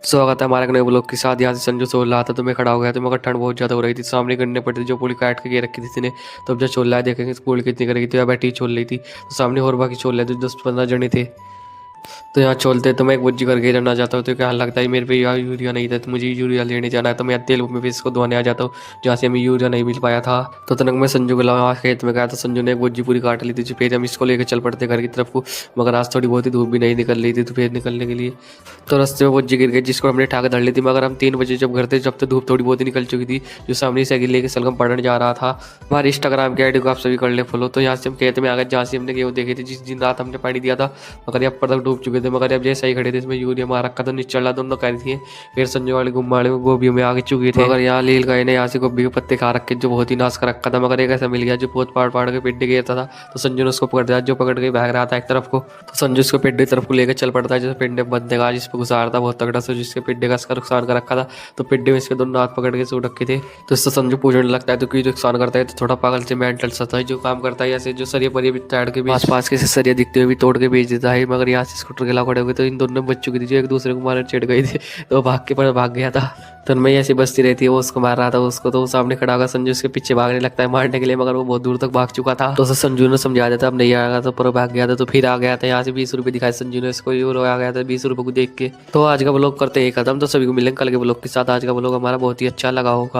स्वागत है हमारे नए ब्लॉग के साथ। यहाँ से संजू सोल रहा था तो मैं खड़ा हो गया तो मगर ठंड बहुत ज़्यादा हो रही थी। सामने गन्ने पड़ती थी जो पूरी काट के रखी थी इसने। तो अब जब छोल रहा है देखेंगे स्कूल कितनी करेगी तो यहाँ बैठी छोल रही थी तो सामने और बाकी छोल रहे थे 10-15 जने थे। तो यहाँ छोलते तो मैं एक बुज्जी करके जाना चाहता हूँ तो क्या लगता है मेरे पे यहाँ यूरिया नहीं था तो मुझे यूरिया लेने जाना है। तो मैं तेल में भी इसको धोने आ जाता हूँ जहाँ से हमें यूरिया नहीं मिल पाया था। तो तनक मैं संजू को लगा खेत में गया तो संजू ने एक बुज्जी पूरी काट ली थी जो फिर हम इसको लेकर चल पड़ते घर की तरफ को। मगर आज थोड़ी बहुत ही धूप भी नहीं निकल रही थी तो फिर निकलने के लिए तो रास्ते में बुज्जी गिर गई जिसको हमने ठाक धर ली थी। मगर हम 3 बजे जब घर थे जब तो धूप थोड़ी बहुत ही निकल चुकी थी। जो सामने साइकिल लेके सलगम पढ़ने जा रहा था। हमारे इंस्टाग्राम की आईडी को आप सभी कर ले फॉलो। तो यहाँ से हम खेत में आ गए जहाँ से हमने गेहूँ देखे थे जिस दिन रात हमने पानी दिया था। मगर यहाँ पर तक डूब चुके थे। मगर अब जैसे ही खड़े थे इसमें यूरिया मार रखा था नीचे चला दोनों कह रही थी। फिर संजय वाले गुम्मा वाले गोभियों में आगे चुके थे। मगर यहाँ लील गाय ने यहाँ से गोभी के पत्ते खा रखे जो बहुत ही नाश कर रखा था। मगर एक ऐसा मिल गया जो बहुत पाड़ पाड़ के पेट गिरता था। तो संजू ने उसको पकड़ दिया जो पकड़ के भाग रहा था एक तरफ को। तो संजू उसको पेट की तरफ को लेकर चल पड़ता है जैसे पेट बंदे का जिस पर गुजार था बहुत तगड़ा से जिसके पेट का इसका नुकसान कर रखा था। तो पेड्डे में इसके दोनों हाथ पकड़ के सूट रखे थे। तो इससे संजू पूछने लगता है तो क्यों नुकसान करता है। तो थोड़ा पागल से मेंटल सा था जो काम करता है ऐसे जो सरिया परिया भी ताड़ के आस पास के सरिया दिखते हुए भी तोड़ के बेच देता है। मगर यहाँ से स्कूटर के खड़े हो गए तो इन दोनों बच चुकी थी जो एक दूसरे को मारने चिढ़ गई थी। तो भाग के पर भाग गया था। तो मैं ऐसी बस्ती रहती है वो उसको मार रहा था उसको। तो वो सामने खड़ा होगा संजू उसके पीछे भागने लगता है मारने के लिए। मगर वो बहुत दूर तक भाग चुका था। तो संजू ने समझा दिया था अब नहीं आएगा तो पर भाग गया था। तो फिर आ गया था यहाँ से 20 रुपये दिखाए संजू ने इसको आ गया था 20 रुपये को देख के। तो आज का ब्लॉग करते हैं खत्म। तो सभी को मिलेंगे कल के ब्लॉग के साथ। आज का ब्लॉग हमारा बहुत ही अच्छा लगा होगा।